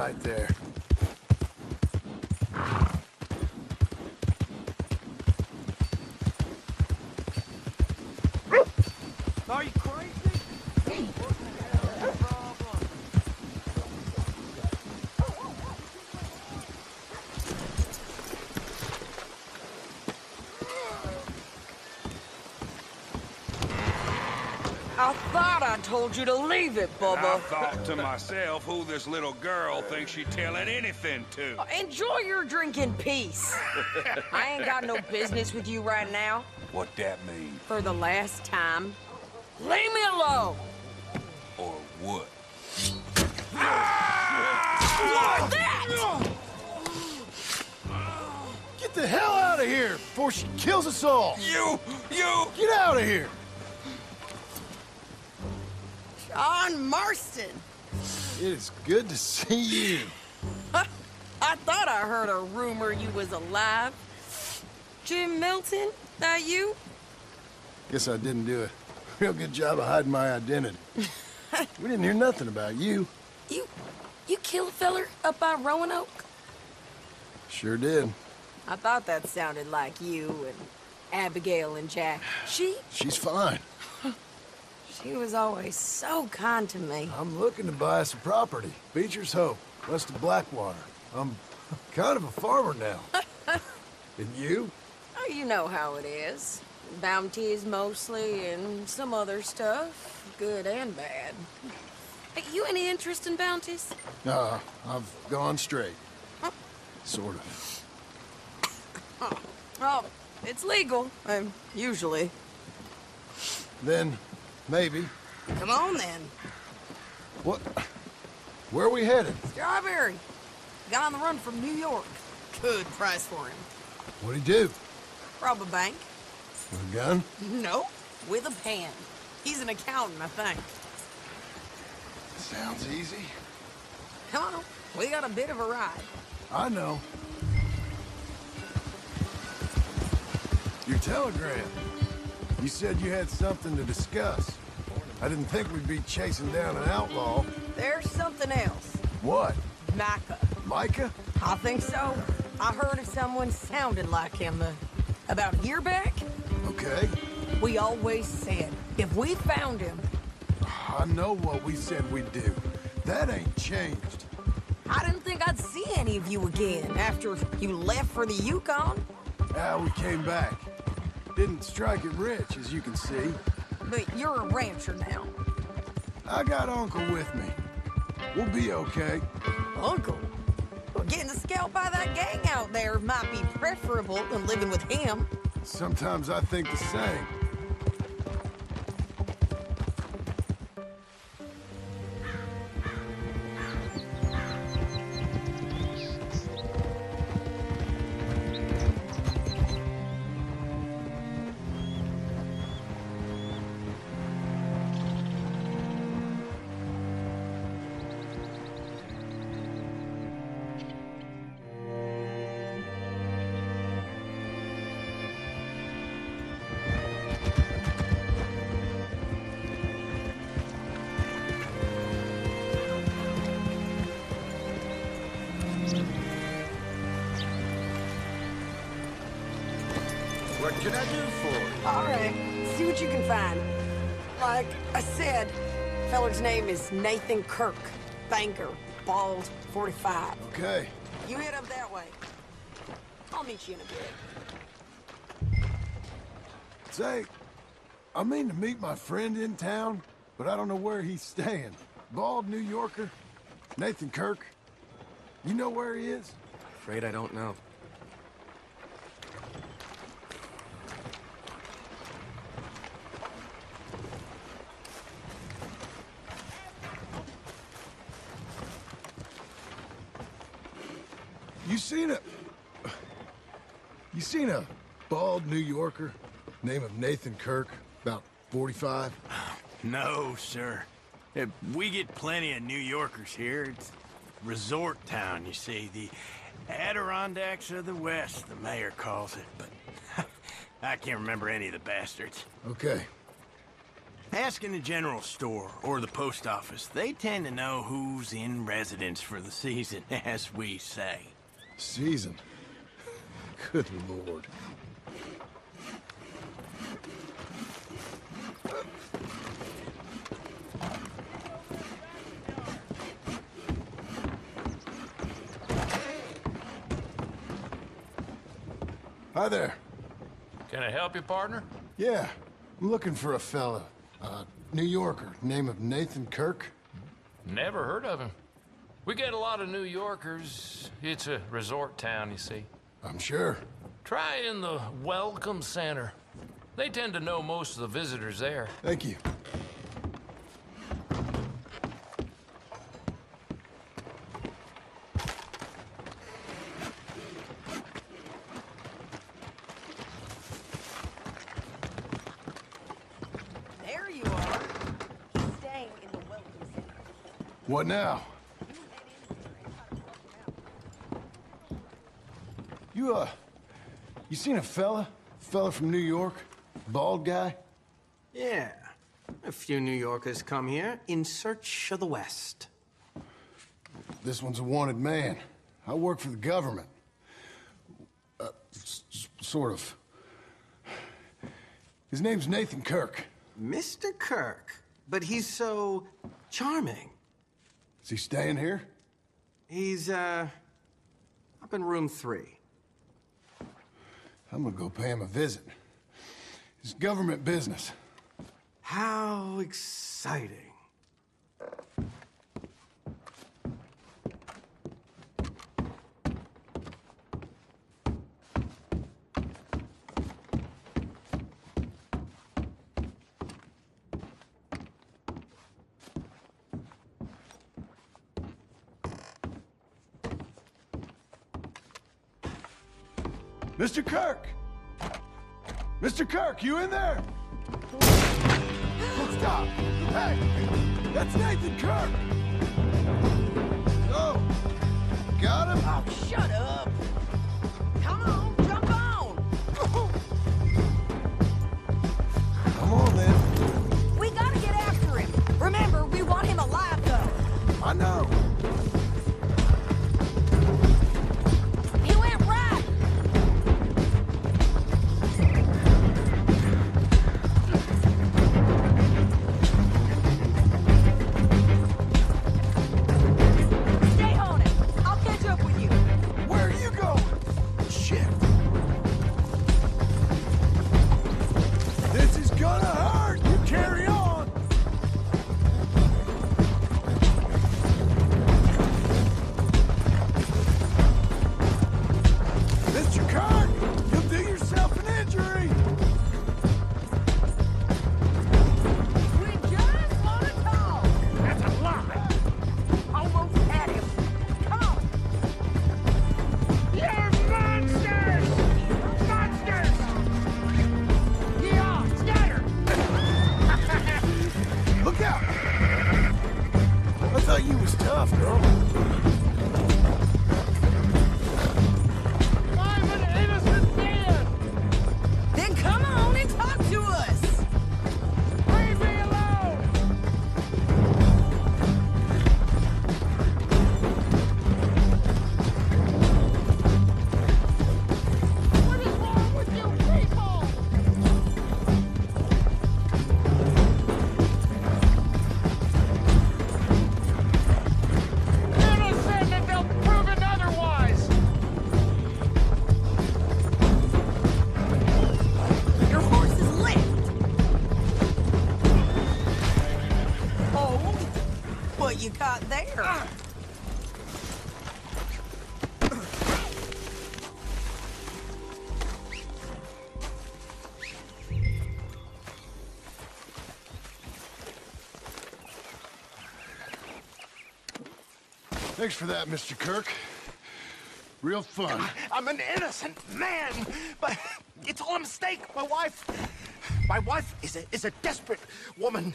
right there. Are you crazy? What the hell is your problem? I thought I told you to leave it, And I Bubba. thought to myself who this little girl thinks she telling anything to. Enjoy your drink in peace. I ain't got no business with you right now. What that mean? For the last time, leave me alone. Or what? Like that! Get the hell out of here before she kills us all! You! Get out of here! John Marston. It is good to see you. I thought I heard a rumor you was alive. Jim Milton, that you? Guess I didn't do a real good job of hiding my identity. We didn't hear nothing about you. You killed a feller up by Roanoke? Sure did. I thought that sounded like you and Abigail and Jack. She's fine. She was always so kind to me. I'm looking to buy some property. Beecher's Hope, west of Blackwater. I'm kind of a farmer now. And you? Oh, you know how it is. Bounties mostly, and some other stuff, good and bad. Hey, you any interest in bounties? I've gone straight. Sort of. Oh, it's legal, usually. Then, maybe. Come on, then. What? Where are we headed? Strawberry. Got on the run from New York. Good price for him. What'd he do? Rob a bank? With a gun? No, with a pen. He's an accountant, I think. Sounds easy. Come on, we got a bit of a ride. I know. Your telegram. You said you had something to discuss. I didn't think we'd be chasing down an outlaw. There's something else. What? Micah. Micah? I think so. I heard of someone sounded like him about a year back. Okay. We always said, if we found him... I know what we said we'd do. That ain't changed. I didn't think I'd see any of you again after you left for the Yukon. We came back. Didn't strike it rich, as you can see. But you're a rancher now. I got Uncle with me. We'll be okay. Uncle? Well, getting scalped by that gang out there might be preferable than living with him. Sometimes I think the same. What can I do for you? All right, see what you can find. Like I said, feller's name is Nathan Kirk. Banker, bald, 45. Okay. You head up that way. I'll meet you in a bit. Say, I mean to meet my friend in town, but I don't know where he's staying. Bald New Yorker, Nathan Kirk. You know where he is? Afraid I don't know. You seen a bald New Yorker, name of Nathan Kirk, about 45? No, sir. We get plenty of New Yorkers here. It's a resort town, you see. The Adirondacks of the West, the mayor calls it. But I can't remember any of the bastards. Okay. Ask in the general store or the post office. They tend to know who's in residence for the season, as we say. Season? Good Lord. Hi there. Can I help you, partner? Yeah, I'm looking for a fella. New Yorker, name of Nathan Kirk. Never heard of him. We get a lot of New Yorkers. It's a resort town, you see. I'm sure. Try in the Welcome Center. They tend to know most of the visitors there. Thank you. There you are. Staying in the Welcome Center. What now? You seen a fella? Fella from New York? Bald guy? Yeah. A few New Yorkers come here in search of the West. This one's a wanted man. I work for the government. Sort of. His name's Nathan Kirk. Mr. Kirk. But he's so charming. Is he staying here? He's, up in room 3. I'm gonna go pay him a visit. It's government business. How exciting. Mr. Kirk! Mr. Kirk, you in there? Stop! Hey! That's Nathan Kirk! Oh! Got him? Oh, shut up. Come on, jump on. Come on, then. We gotta get after him. Remember, we want him alive, though. I know. He went right. Stay on it. I'll catch up with you. Where are you going? Shit. This is gonna hurt. You carry on. Mr. Kirk, you'll do yourself an injury. We just want to talk. That's a lie. Almost had him. Come on. You're monsters! Monsters! Yeah, scatter! Look out! I thought you was tough, girl. I'm an innocent man! Then come on and talk to us. Leave me alone! What is wrong with you people? Innocent until proven otherwise! Your horse is licked. Oh, what you caught there? Thanks for that, Mr. Kirk. Real fun. I'm an innocent man, but it's all a mistake. My wife is a desperate woman.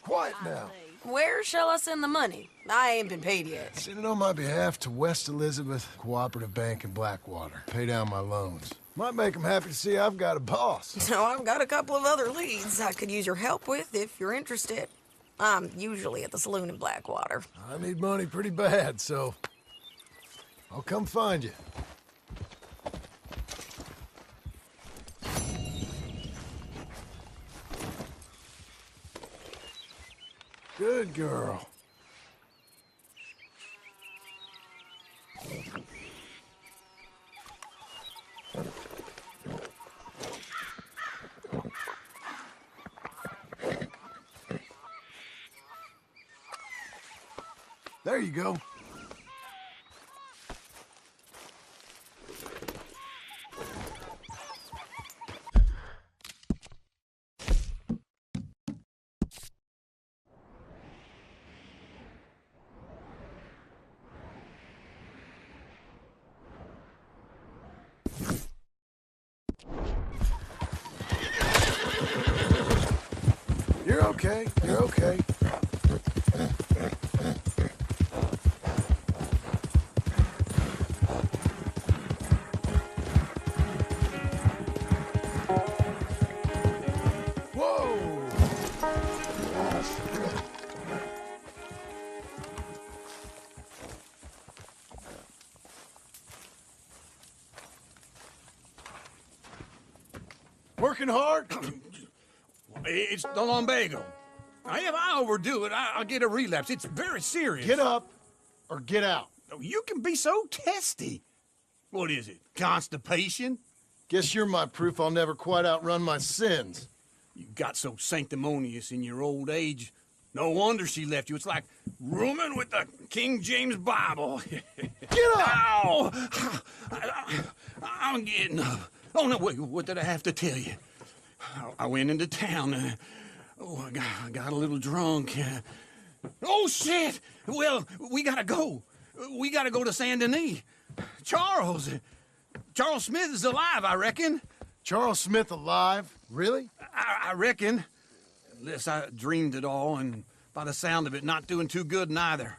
Quiet now. Where shall I send the money? I ain't been paid yet. Send it on my behalf to West Elizabeth Cooperative Bank in Blackwater. Pay down my loans. Might make them happy to see I've got a boss. So I've got a couple of other leads I could use your help with if you're interested. I'm usually at the saloon in Blackwater. I need money pretty bad, so I'll come find you. Good girl. There you go. You're okay. You're okay. Working hard? It's the lumbago. If I overdo it, I'll get a relapse. It's very serious. Get up or get out. You can be so testy. What is it, constipation? Guess you're my proof I'll never quite outrun my sins. You got so sanctimonious in your old age. No wonder she left you. It's like rooming with the King James Bible. Get up! Ow! I'm getting up. Oh, no, wait, what did I have to tell you? I went into town. I got a little drunk. Oh, shit! Well, we gotta go. We gotta go to Saint Denis. Charles Smith is alive, I reckon. Charles Smith alive? Really? I reckon. Unless I dreamed it all, and by the sound of it, not doing too good neither.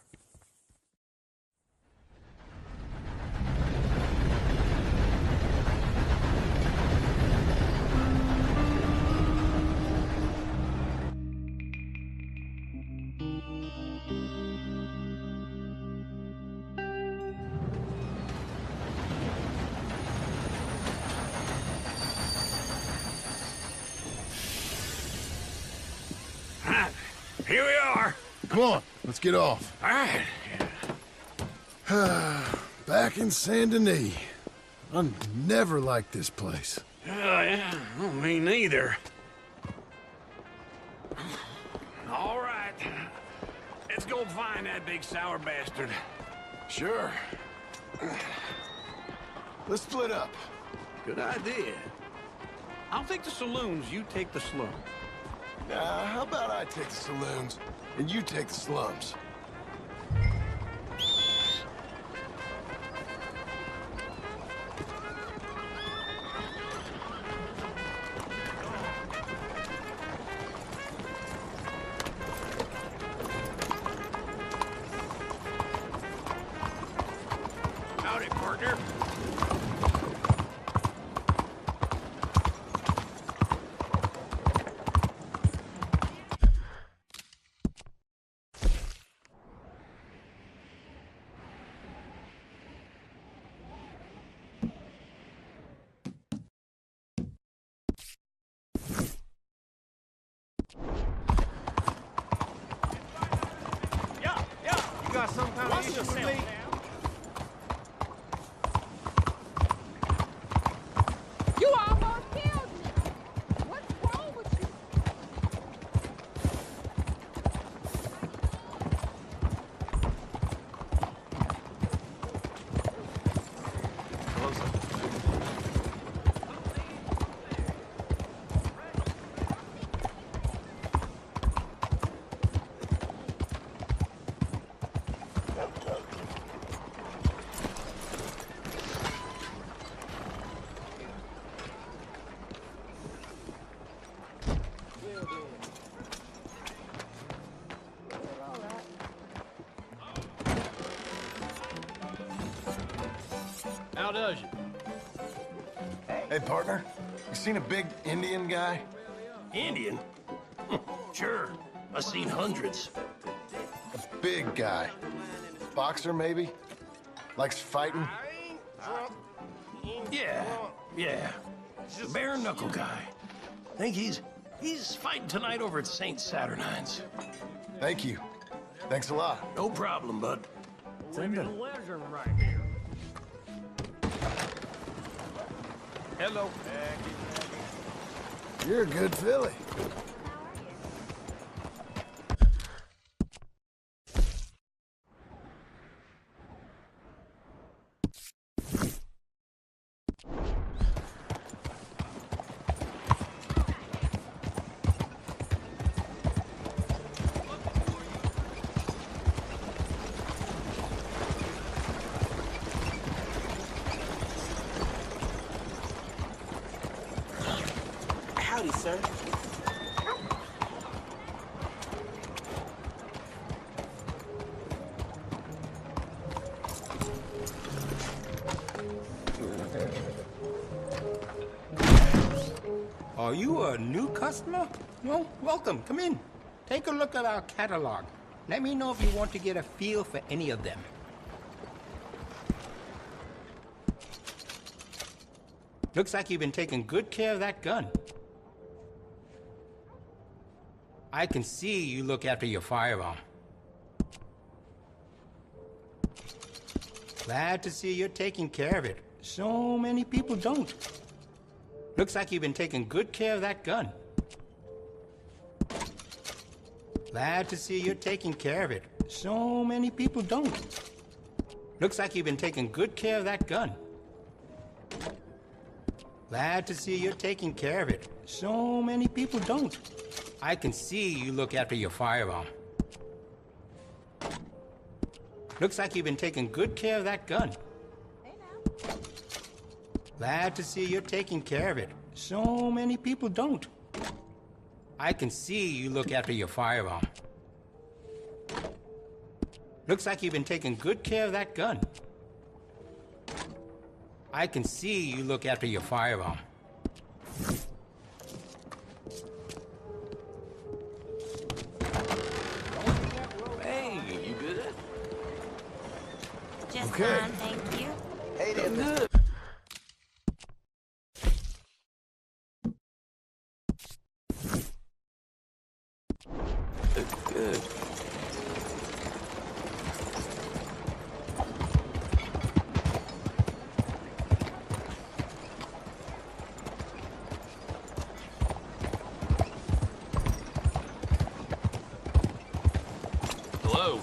Here we are. Come on, let's get off. All right. Back in Saint Denis. I never liked this place. Yeah, me neither. All right. Let's go find that big sour bastard. Sure. Let's split up. Good idea. I'll take the saloons, you take the slum. How about I take the saloons, and you take the slums? Howdy, partner. You got some kind of issue with me? You almost killed me. What's wrong with you? How does you? Hey, partner, you seen a big Indian guy? Indian? Sure. I've seen hundreds. A big guy. Boxer, maybe? Likes fighting? Yeah. Bare knuckle guy. Think he's fighting tonight over at St. Saturnine's. Thank you. Thanks a lot. No problem, bud. Legend right here. Hello. You're a good filly. Howdy, sir. Are you a new customer? Well, welcome. Come in. Take a look at our catalog. Let me know if you want to get a feel for any of them. Looks like you've been taking good care of that gun. I can see you look after your firearm. Glad to see you're taking care of it. So many people don't. Looks like you've been taking good care of that gun. Glad to see you're taking care of it. So many people don't. Looks like you've been taking good care of that gun. Glad to see you're taking care of it. So many people don't. I can see you look after your firearm. Looks like you've been taking good care of that gun. Glad to see you're taking care of it. So many people don't. I can see you look after your firearm. Looks like you've been taking good care of that gun. I can see you look after your firearm. Hey, you good? Just Okay. fine, thank you. Hey, they're good. Good. Hello.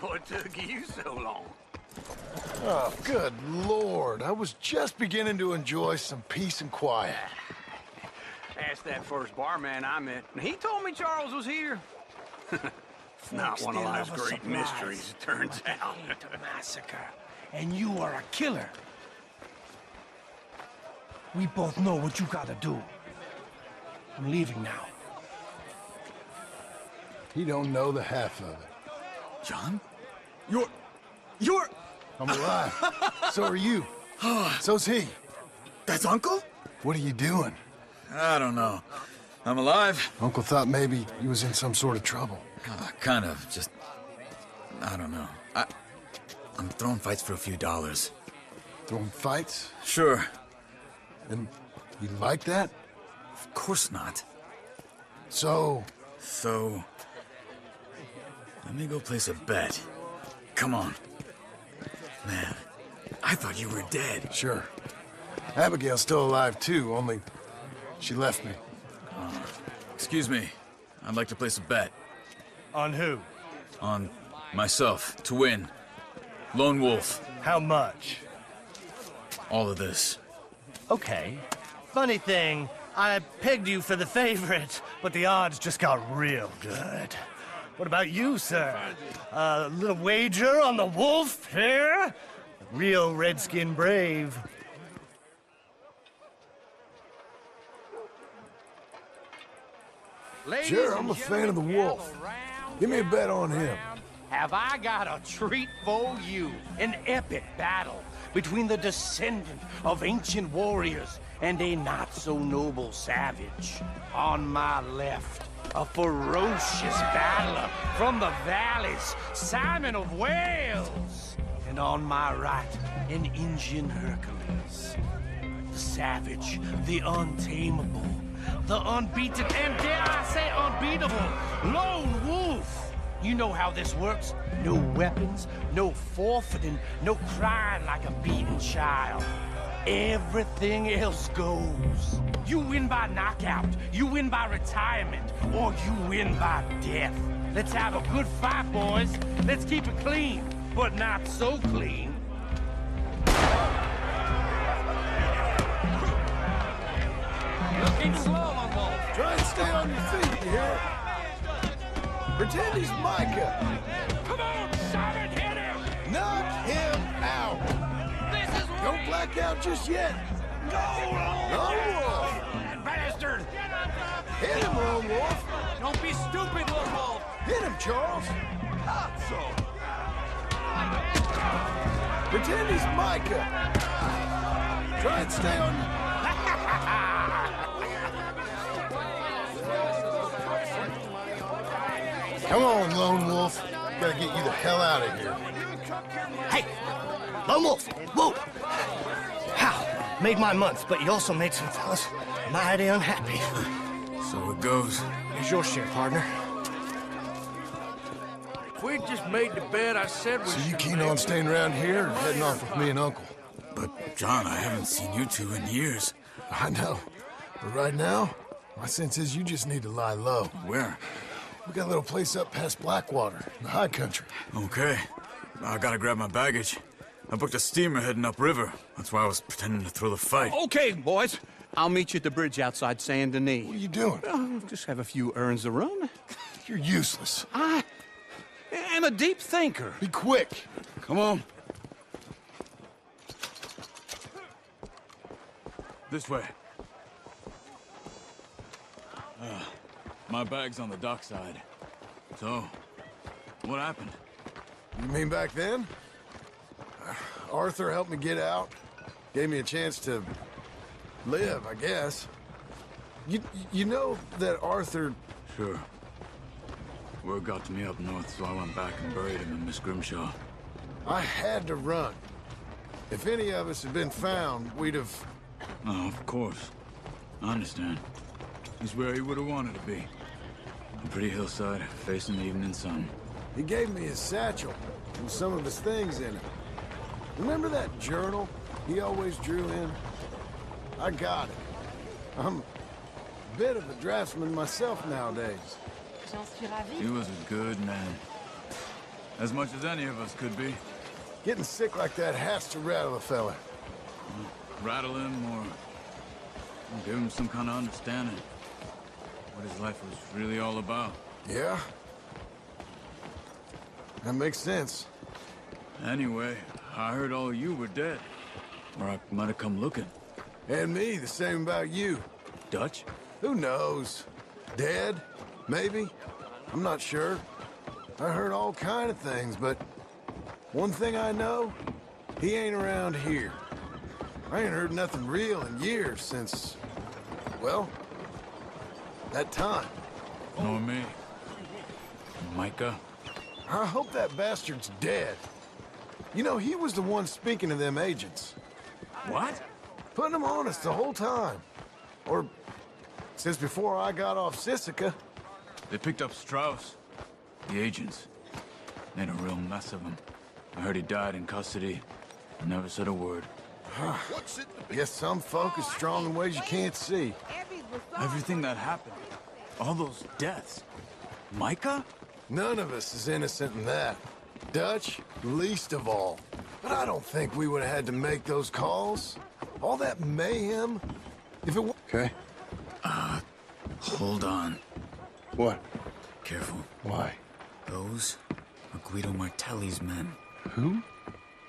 What took you so long? Oh, good Lord. I was just beginning to enjoy some peace and quiet. Asked that first barman I met, and he told me Charles was here. Not one of life's great mysteries, it turns out. A massacre, and you are a killer. We both know what you gotta do. I'm leaving now. He don't know the half of it. John? I'm alive. So are you. So's he. That's Uncle? What are you doing? I don't know. I'm alive. Uncle thought maybe he was in some sort of trouble. Kind of. Just... I don't know. I'm throwing fights for a few dollars. Throwing fights? Sure. And you like that? Of course not. So... So... Let me go place a bet. Come on. Man, I thought you were dead. Sure. Abigail's still alive, too, only she left me. Excuse me. I'd like to place a bet. On who? On myself, to win. Lone Wolf. How much? All of this. Okay. Funny thing, I pegged you for the favorite, but the odds just got real good. What about you, sir? A little wager on the wolf here? Real redskin brave. Sure, I'm a fan of the wolf. Give me a bet on him. Have I got a treat for you? An epic battle between the descendant of ancient warriors and a not-so-noble savage. On my left, a ferocious battler from the valleys, Simon of Wales. And on my right, an Indian Hercules. The savage, the untamable, the unbeaten, and dare I say unbeatable, lone wolf. You know how this works. No weapons, no forfeiting, no crying like a beaten child. Everything else goes. You win by knockout, you win by retirement, or you win by death. Let's have a good fight, boys. Let's keep it clean, but not so clean. Looking slow, on Wolf. Try and stay on your feet, you hear? Pretend he's Micah. Come on, Simon, hit him! Knock him out. This is Don't black out just yet. Lone Wolf. bastard! Hit him, Lone Wolf. Don't be stupid, Lone Wolf! Hit him, Charles. Pretend he's Micah. Try and stay on. Come on, Lone Wolf. Gotta get you the hell out of here. Hey, Lone Wolf, whoa! How? Made my month, but you also made some fellas mighty unhappy. So it goes. Here's your share, partner. If we just made the bed, I said we So you keen on staying around here or heading off with me and Uncle? But, John, I haven't seen you two in years. I know. But right now, my sense is you just need to lie low. Where? We got a little place up past Blackwater, in the high country. Okay. I gotta grab my baggage. I booked a steamer heading upriver. That's why I was pretending to throw the fight. Okay, boys. I'll meet you at the bridge outside Saint Denis. What are you doing? Oh, just have a few errands to run. You're useless. I am a deep thinker. Be quick. Come on. This way. My bag's on the dockside. So, what happened? You mean back then? Arthur helped me get out. Gave me a chance to live, I guess. You know that Arthur... Sure. Word got to me up north, so I went back and buried him in Miss Grimshaw. I had to run. If any of us had been found, we'd have... Oh, of course. I understand. He's where he would have wanted to be. A pretty hillside, facing the evening sun. He gave me his satchel and some of his things in it. Remember that journal he always drew in? I got it. I'm a bit of a draftsman myself nowadays. He was a good man. As much as any of us could be. Getting sick like that has to rattle a fella. Rattle him or give him some kind of understanding. What his life was really all about. Yeah? That makes sense. Anyway, I heard all you were dead. Or I might have come looking. And me, the same about you. Dutch? Who knows? Dead? Maybe? I'm not sure. I heard all kind of things, but one thing I know, he ain't around here. I ain't heard nothing real in years since, well, that time. Nor me. Micah? I hope that bastard's dead. You know, he was the one speaking to them agents. What? Putting them on us the whole time. Or since before I got off Sisika. They picked up Strauss. The agents. Made a real mess of him. I heard he died in custody. Never said a word. Guess some folk is strong in ways you can't see. Everything that happened. All those deaths. Micah? None of us is innocent in that. Dutch, least of all. But I don't think we would have had to make those calls. All that mayhem. If it Okay. Hold on. What? Careful. Why? Those are Guido Martelli's men. Who?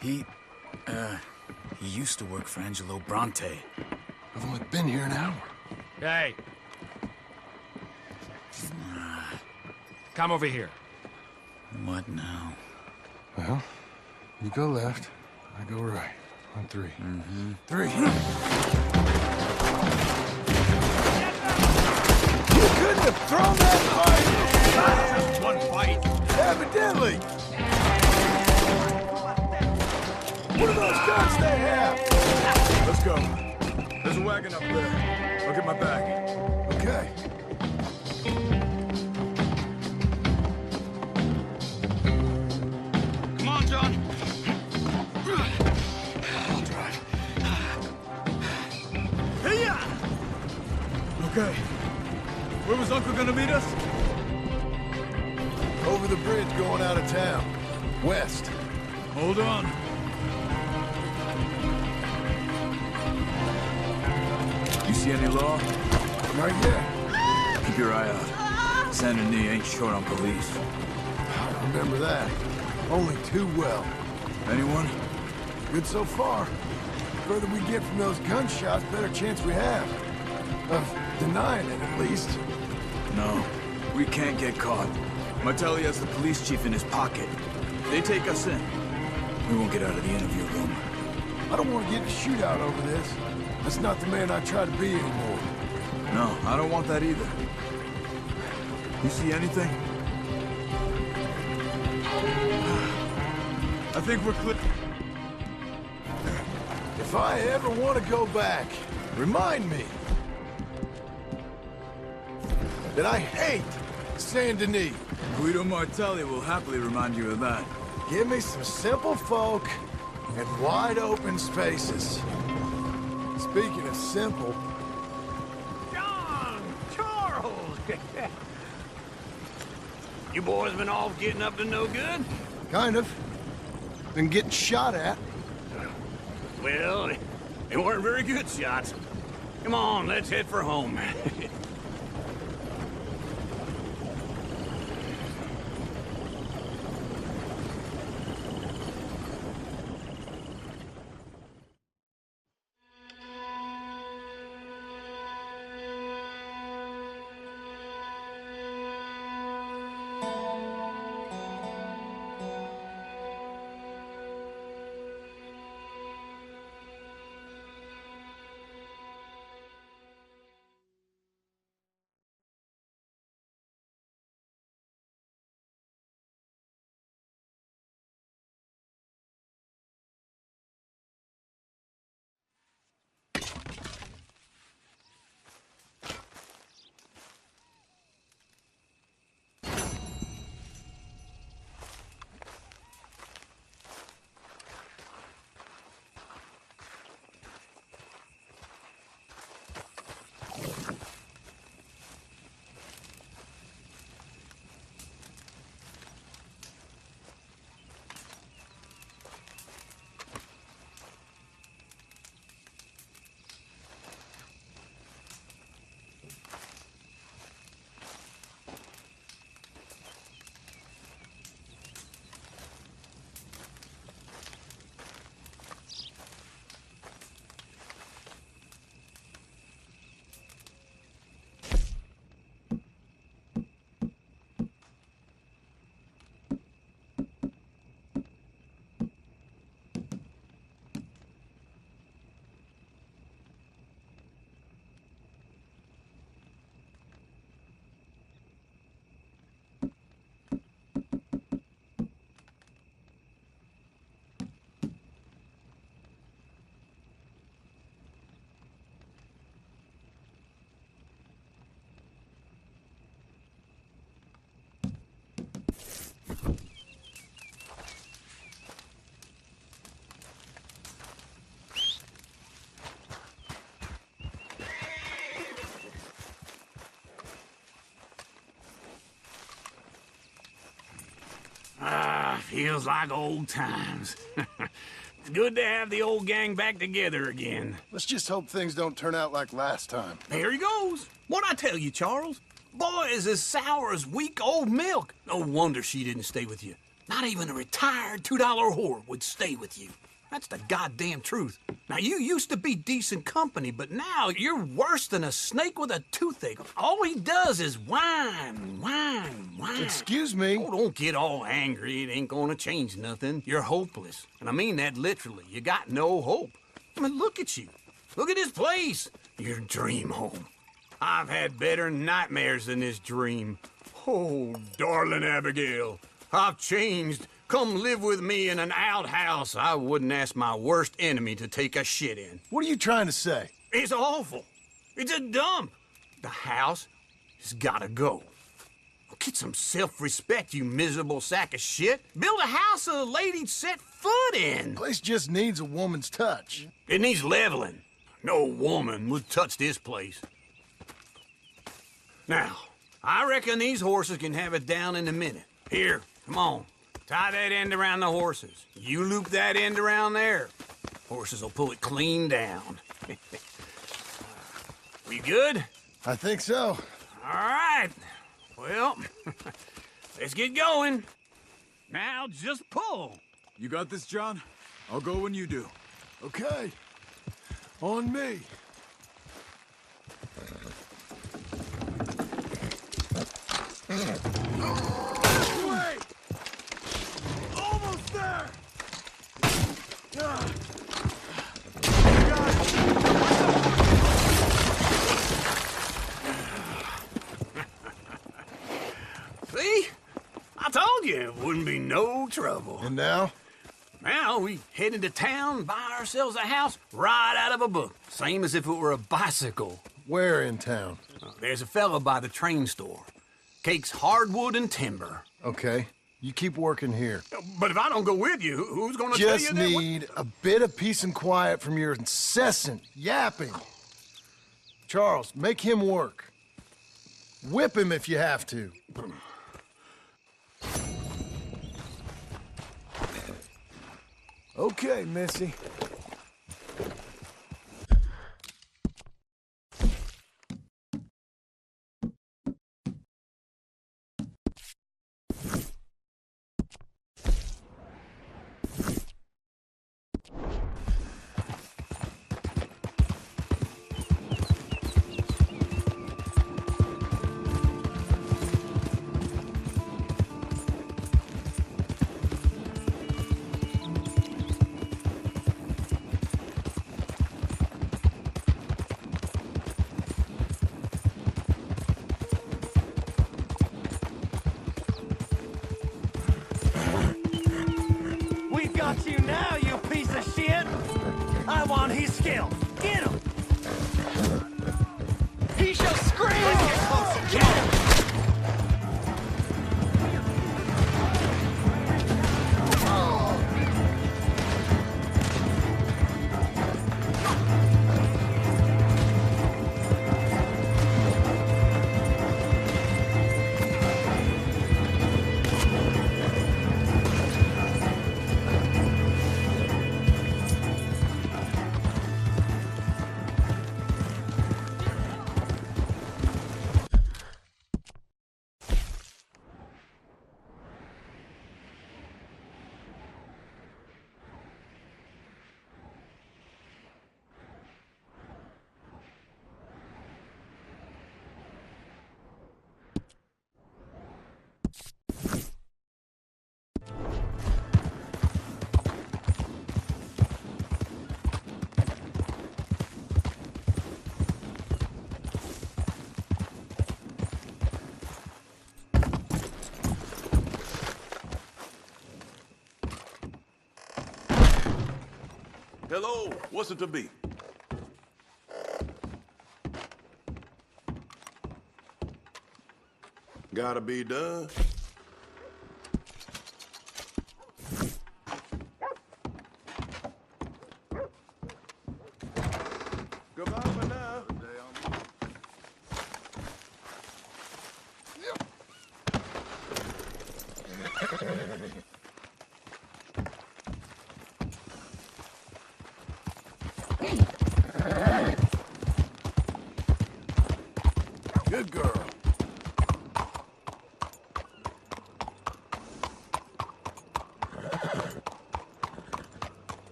He He used to work for Angelo Bronte. I've only been here an hour. Hey. Come over here. What now? Well, you go left, I go right. On 3. Mm-hmm. 3. You couldn't have thrown that fight! Just one fight. Evidently! What are those guns they have? Let's go. There's a wagon up there. I'll get my bag. Okay. Come on, John. I'll drive. Hey-ya! Okay. Where was Uncle gonna meet us? Over the bridge going out of town. West. Hold on. You see any law? Not yet. Keep your eye out. Saint Denis ain't short on police. I remember that. Only too well. Anyone? Good so far. The further we get from those gunshots, better chance we have. Of denying it, at least. No. We can't get caught. Martelli has the police chief in his pocket. They take us in. We won't get out of the interview room. I don't want to get in a shootout over this. That's not the man I try to be anymore. No, I don't want that either. You see anything? I think we're clear. If I ever want to go back, remind me that I hate Saint Denis. Guido Martelli will happily remind you of that. Give me some simple folk and wide open spaces. Speaking of simple... John! Charles! You boys been off getting up to no good? Kind of. Been getting shot at. Well, they weren't very good shots. Come on, let's head for home. Feels like old times. It's good to have the old gang back together again. Let's just hope things don't turn out like last time. There he goes. What'd I tell you, Charles? Boy is as sour as weak old milk. No wonder she didn't stay with you. Not even a retired $2 whore would stay with you. That's the goddamn truth. Now, you used to be decent company, but now you're worse than a snake with a toothache. All he does is whine, whine, whine. Excuse me? Oh, don't get all angry. It ain't gonna change nothing. You're hopeless. And I mean that literally. You got no hope. I mean, look at you. Look at this place. Your dream home. I've had better nightmares than this dream. Oh, darling Abigail, I've changed. Come live with me in an outhouse I wouldn't ask my worst enemy to take a shit in. What are you trying to say? It's awful. It's a dump. The house has gotta go. Get some self-respect, you miserable sack of shit. Build a house a lady'd set foot in. The place just needs a woman's touch. It needs leveling. No woman would touch this place. Now, I reckon these horses can have it down in a minute. Here, come on. Tie that end around the horses. You loop that end around there. Horses will pull it clean down. We good? I think so. All right. Well, let's get going. Now, just pull. You got this, John? I'll go when you do. Okay. On me. Wait! Almost there! See? I told you it wouldn't be no trouble. And now? Now we head into town, buy ourselves a house right out of a book. Same as if it were a bicycle. Where in town? There's a fella by the train store. Cakes hardwood and timber. Okay. You keep working here. But if I don't go with you, who's gonna tell you Just that? need a bit of peace and quiet from your incessant yapping. Charles, make him work. Whip him if you have to. Okay, Missy. Got you now, you piece of shit! I want his skill. Get him! He shall scream! Get close and get him! Hello, what's it to be? Gotta be done. Goodbye for now. Good girl.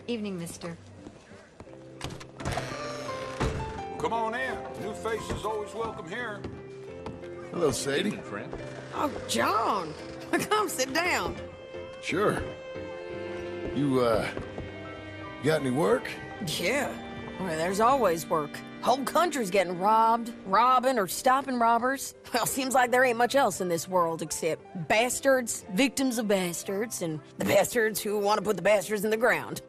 Evening, mister. Come on in. New faces always welcome here. Hello, Sadie. friend. Oh, John. Come sit down. Sure. You got any work? Yeah. Well, there's always work. Whole country's getting robbed, robbing, or stopping robbers. Well, seems like there ain't much else in this world except bastards, victims of bastards, and the bastards who want to put the bastards in the ground.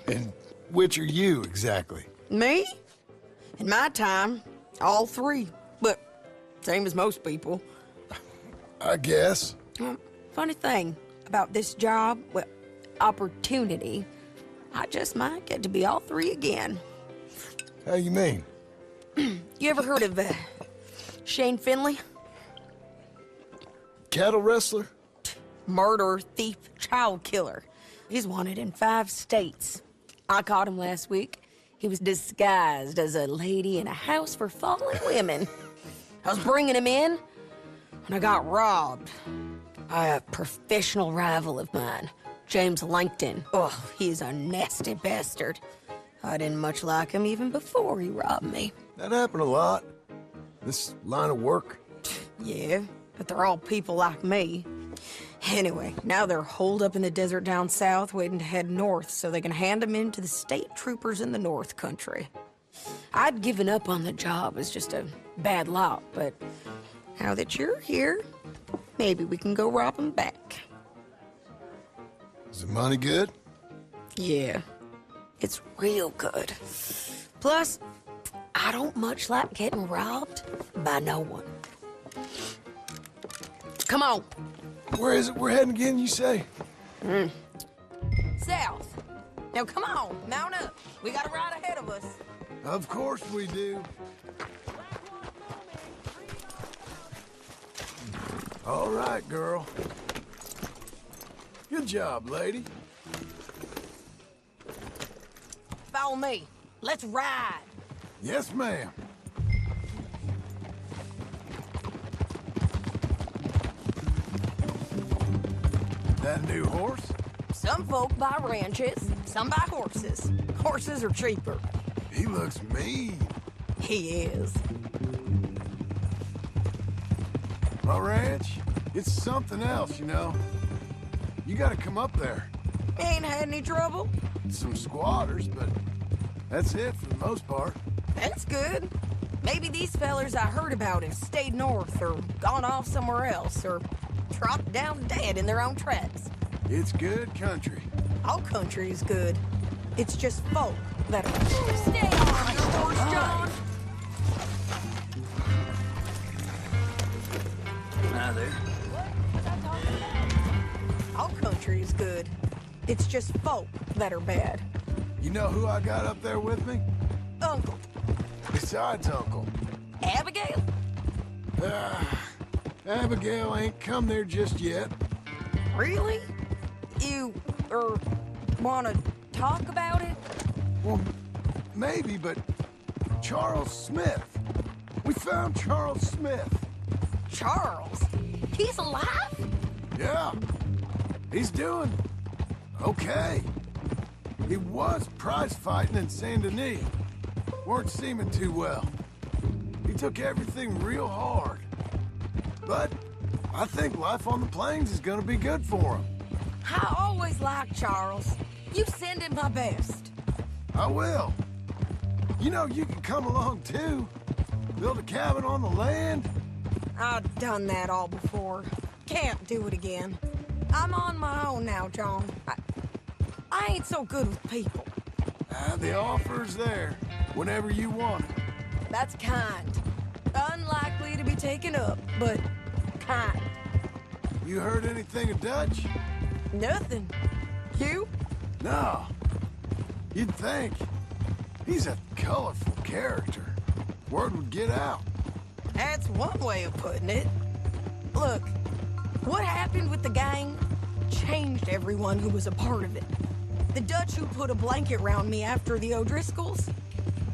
And which are you, exactly? Me? In my time, all three. But same as most people. I guess. Funny thing about this job, well, opportunity, I just might get to be all three again. How you mean? You ever heard of Shane Finley? Cattle wrestler? Murderer, thief, child killer. He's wanted in 5 states. I caught him last week. He was disguised as a lady in a house for fallen women. I was bringing him in when I got robbed by a professional rival of mine, James Langton. Oh, he's a nasty bastard. I didn't much like him even before he robbed me. That happened a lot. This line of work. Yeah, but they're all people like me. Anyway, now they're holed up in the desert down south, waiting to head north so they can hand them in to the state troopers in the north country. I'd given up on the job as just a bad lot, but now that you're here, maybe we can go rob them back. Is the money good? Yeah, it's real good. Plus, I don't much like getting robbed by no one. Come on. Where is it we're heading again, you say? South. Now come on, mount up. We got a ride ahead of us. Of course we do. All right, girl. Good job, lady. Follow me. Let's ride. Yes, ma'am. That new horse? Some folk buy ranches, some buy horses. Horses are cheaper. He looks mean. He is. My ranch, it's something else, you know. You gotta come up there. Ain't had any trouble? Some squatters, but that's it for the most part. That's good. Maybe these fellers I heard about have stayed north or gone off somewhere else or dropped down dead in their own tracks. It's good country. All country is good. It's just folk that are... Stay on your horse, John! Hi there. All country is good. It's just folk that are bad. You know who I got up there with me? Uncle. Besides Uncle. Abigail? Abigail ain't come there just yet. Really? You, wanna talk about it? Well, maybe, but Charles Smith. We found Charles Smith. Charles? He's alive? Yeah. He's doing okay. He was prize fighting in Saint Denis. Weren't seeming too well. He took everything real hard. But I think life on the plains is gonna be good for him. I always liked Charles. You send him my best. I will. You know, you can come along too. Build a cabin on the land. I've done that all before. Can't do it again. I'm on my own now, John. I ain't so good with people. The offer's there whenever you want it. That's kind. Unlikely to be taken up, but kind. You heard anything of Dutch? Nothing. You? No. You'd think. He's a colorful character. Word would get out. That's one way of putting it. Look, what happened with the gang changed everyone who was a part of it. The Dutch who put a blanket around me after the O'Driscolls,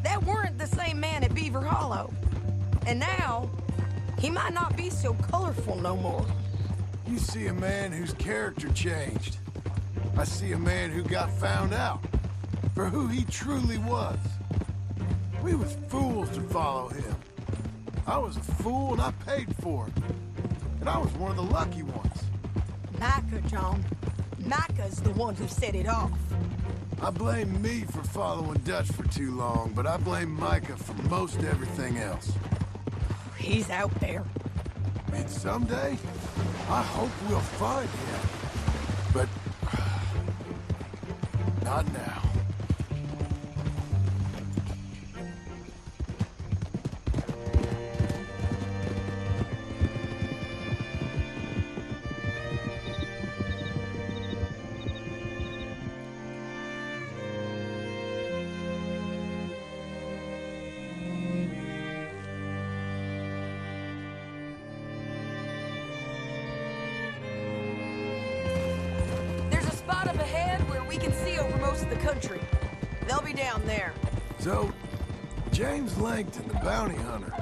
that weren't the same man at Beaver Hollow. And now, he might not be so colorful no more. You see a man whose character changed. I see a man who got found out. for who he truly was. We was fools to follow him. I was a fool and I paid for it. And I was one of the lucky ones. Micah, John. Micah's the one who set it off. I blame me for following Dutch for too long, but I blame Micah for most everything else. He's out there. And someday, I hope we'll find him. But not now. Country. They'll be down there. So, James Langton, the bounty hunter,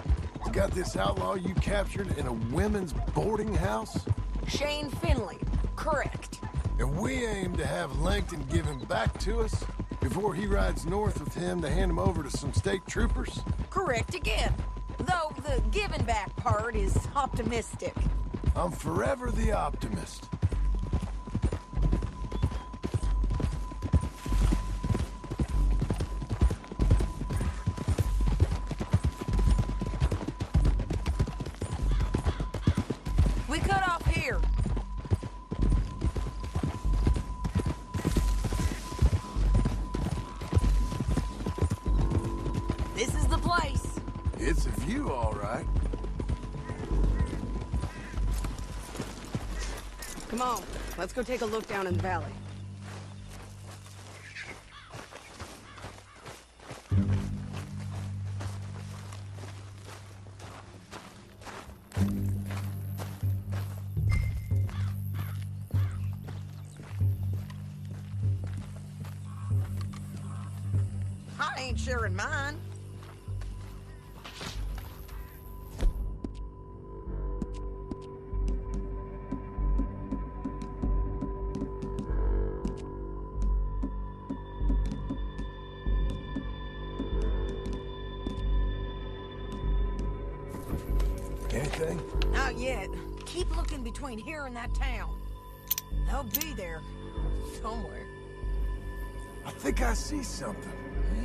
has got this outlaw you captured in a women's boarding house? Shane Finley. Correct. And we aim to have Langton give him back to us before he rides north with him to hand him over to some state troopers? Correct again. Though the giving back part is optimistic. I'm forever the optimist. It's a view, all right. Come on, let's go take a look down in the valley. I ain't sharing mine. Anything? Not yet. Keep looking between here and that town. They'll be there. Somewhere. I think I see something.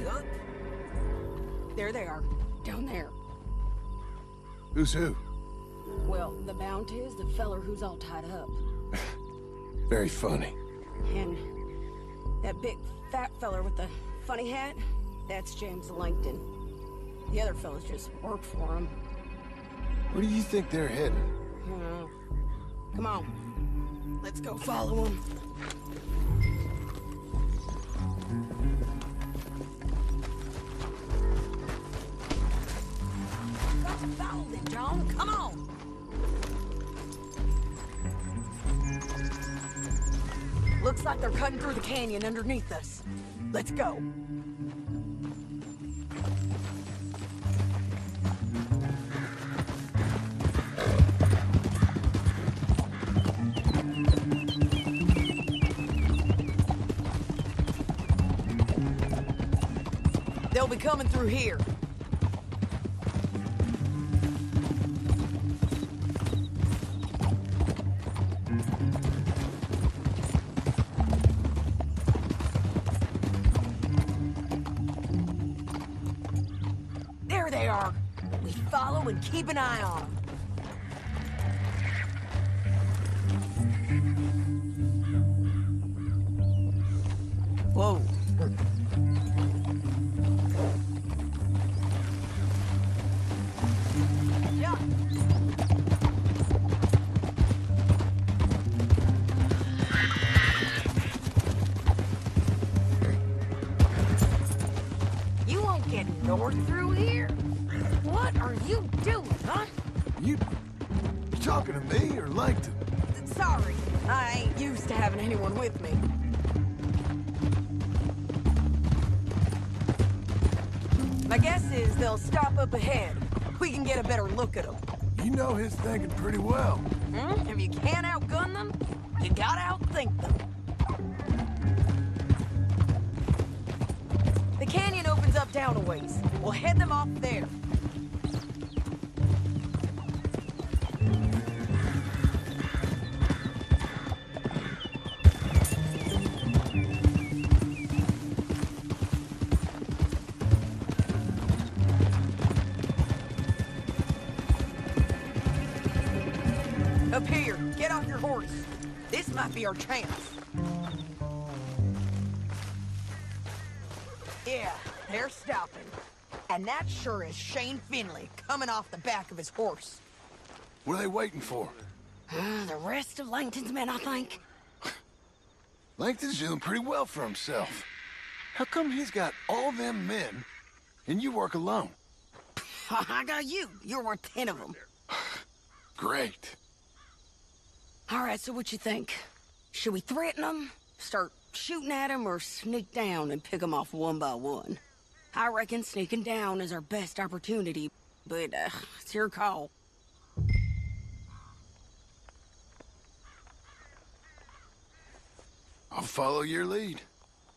Yup. There they are. Down there. Who's who? Well, the bounty is the feller who's all tied up. Very funny. And that big fat feller with the funny hat, that's James Langton. The other fellas just work for him. Where do you think they're heading? Come on. Let's go follow them. Got to follow them, John. Come on. Looks like they're cutting through the canyon underneath us. Let's go. They'll be coming through here. There they are. We follow and keep an eye on them. Whoa. You won't get north through here? What are you doing, huh? You talking to me or Langton? Sorry, I ain't used to having anyone with me. My guess is they'll stop up ahead. We can get a better look at them. You know his thinking pretty well. If you can't outgun them, you gotta outthink them. canyon opens up down a ways. We'll head them off there. Up here, get off your horse. This might be our chance. Yeah, they're stopping. And that sure is Shane Finley coming off the back of his horse. What are they waiting for? The rest of Langton's men, I think. Langton's doing pretty well for himself. How come he's got all them men, and you work alone? I got you. You're worth 10 of them. Great. All right, so what you think? Should we threaten them, start shooting at them, or sneak down and pick them off one by one? I reckon sneaking down is our best opportunity, but it's your call. I'll follow your lead.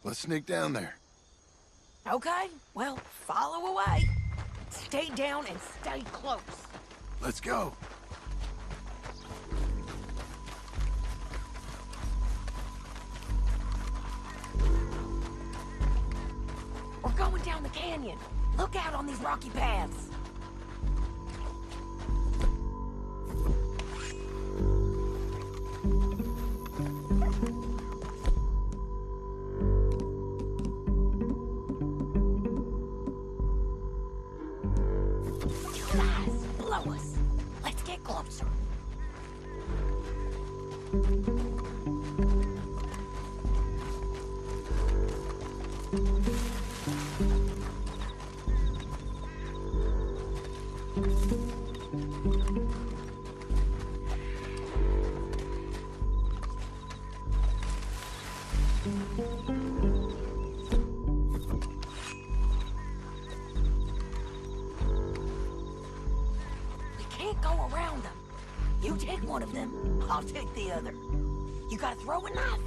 Let's sneak down there. Okay, well, follow away. Stay down and stay close. Let's go. We're going down the canyon. Look out on these rocky paths. You guys, blow us. Let's get closer. Go around them. You take one of them, I'll take the other. You gotta throw a knife.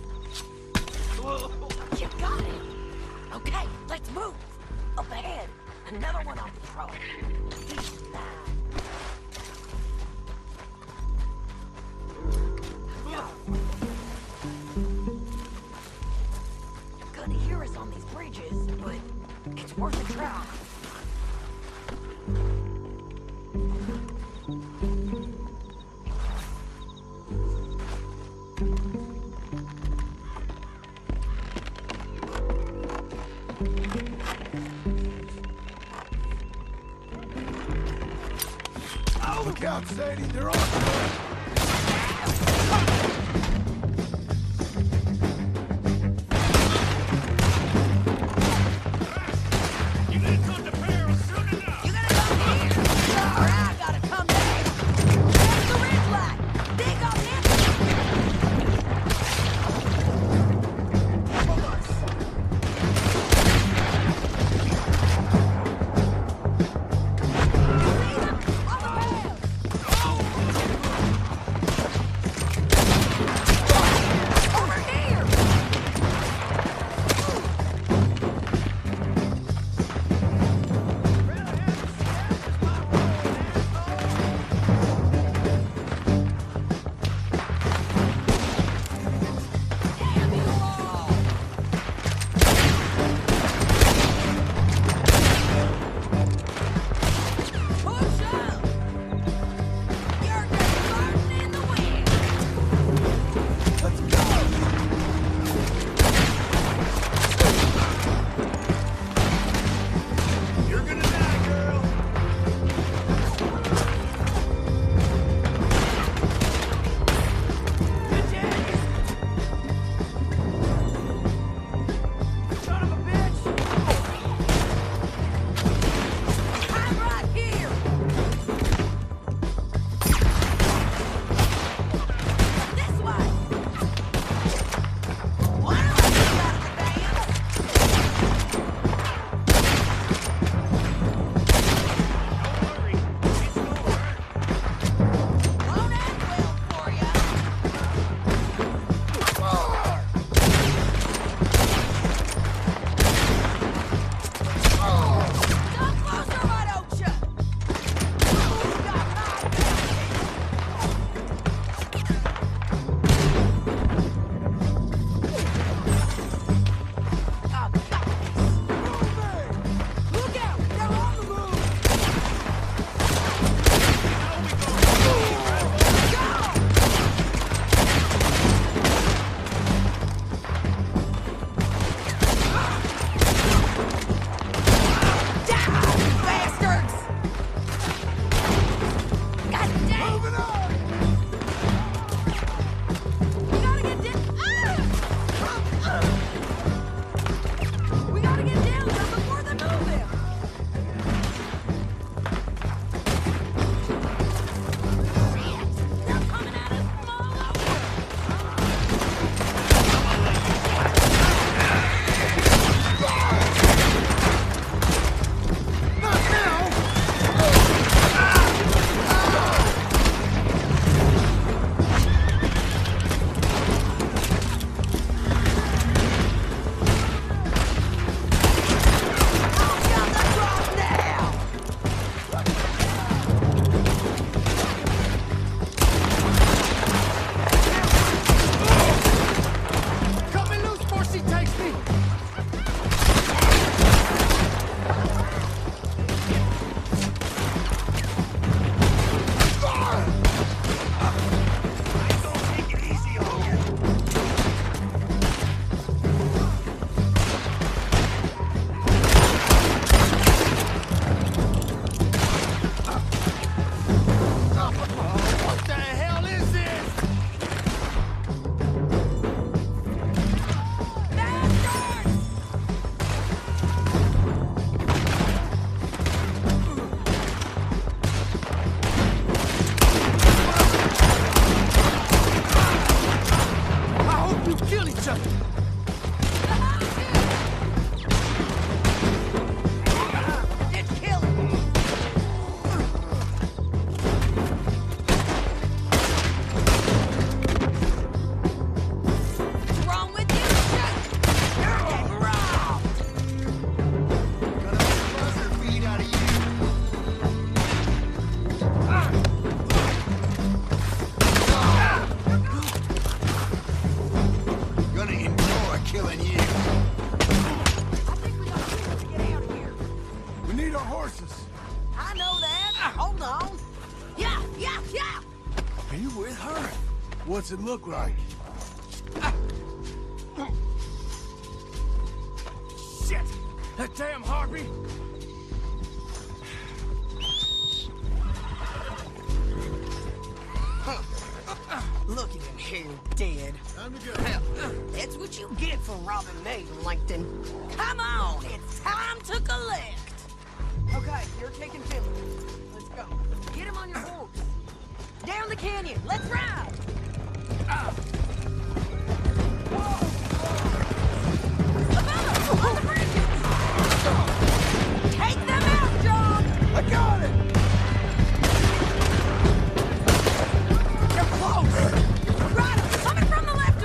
You got it. Okay, let's move. Up ahead, another one on patrol. Gonna hear us on these bridges, but it's worth a try. Look out, Sadie, they're on. What's it look like? Shit! That damn harpy! Look at him here, dead. Time to go. Hell, that's what you get for robbing me, Langton. Come on, it's time to collect. Okay, you're taking Finley. Let's go. Get him on your horse. Down the canyon. Let's ride. Above, on the bridges. Take them out, John. I got it. They're close. Right, coming from the left.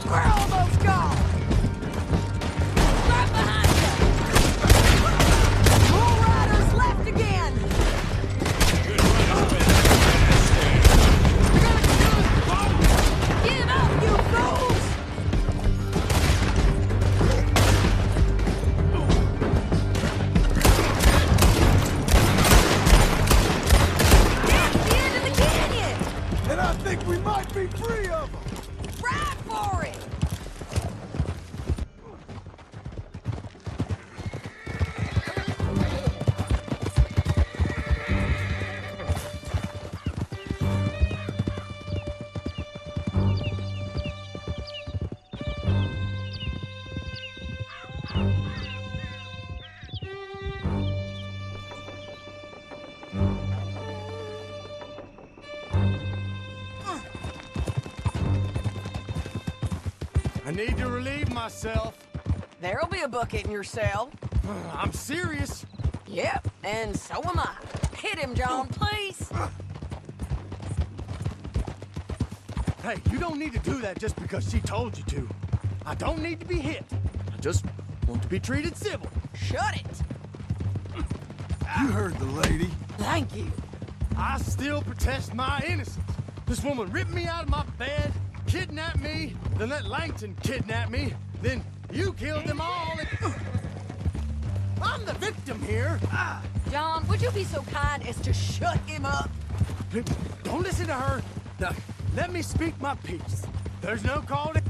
We're almost gone. Right behind you. More riders left again. Give up, you fools! That's the end of the canyon! And I think we might be free of them. Ride for it! I need to relieve myself. There'll be a bucket in your cell. I'm serious. Yep, and so am I. Hit him, John, please. Hey, you don't need to do that just because she told you to. I don't need to be hit. I just want to be treated civil. Shut it. You heard the lady. Thank you. I still protest my innocence. This woman ripped me out of my bed, kidnapped me, then let Langton kidnap me, then you killed them all. I'm the victim here. John, would you be so kind as to shut him up? Don't listen to her. Now, let me speak my piece. There's no call to...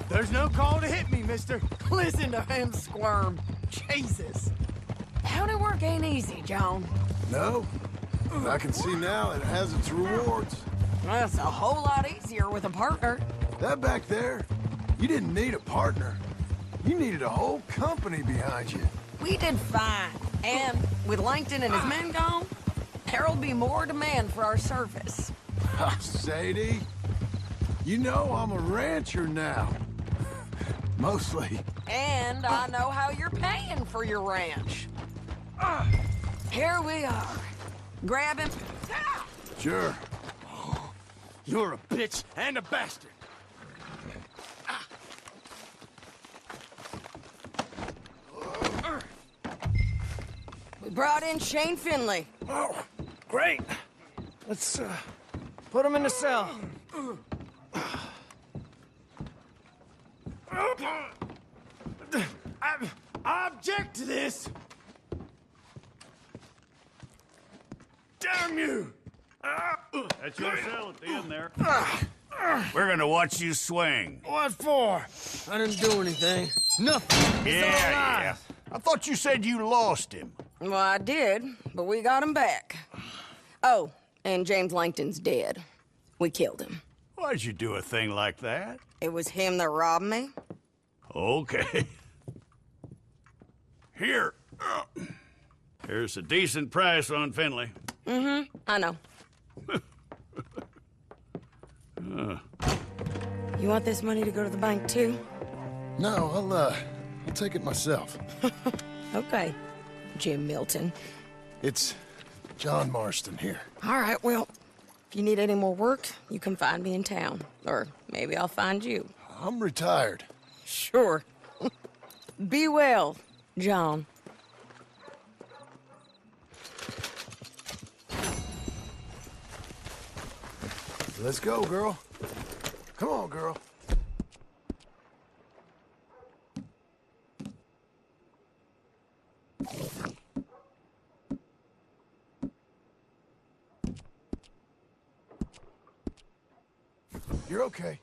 There's no call to hit me, mister. Listen to him squirm. Jesus. Howdy work ain't easy, John. No. But I can see now it has its rewards. That's a whole lot easier with a partner. That back there, you didn't need a partner. You needed a whole company behind you. We did fine. And with Langton and his men gone, there'll be more demand for our service. Sadie, you know I'm a rancher now. Mostly. And I know how you're paying for your ranch. Here we are. Grab him. Sure. You're a bitch and a bastard. We brought in Shane Finley. Oh, great. Let's, put him in the cell. I object to this. Damn you! That's your cell at the end there. We're gonna watch you swing. What for? I didn't do anything. Nothing. Yeah. I thought you said you lost him. Well, I did, but we got him back. Oh, and James Langton's dead. We killed him. Why'd you do a thing like that? It was him that robbed me. Okay. Here. Here's a decent price on Finley. Mm-hmm, I know. You want this money to go to the bank, too? No, I'll take it myself. Okay, Jim Milton. It's John Marston here. All right, well, if you need any more work, you can find me in town. Or maybe I'll find you. I'm retired. Sure. Be well, John. Let's go, girl. Come on, girl. You're okay.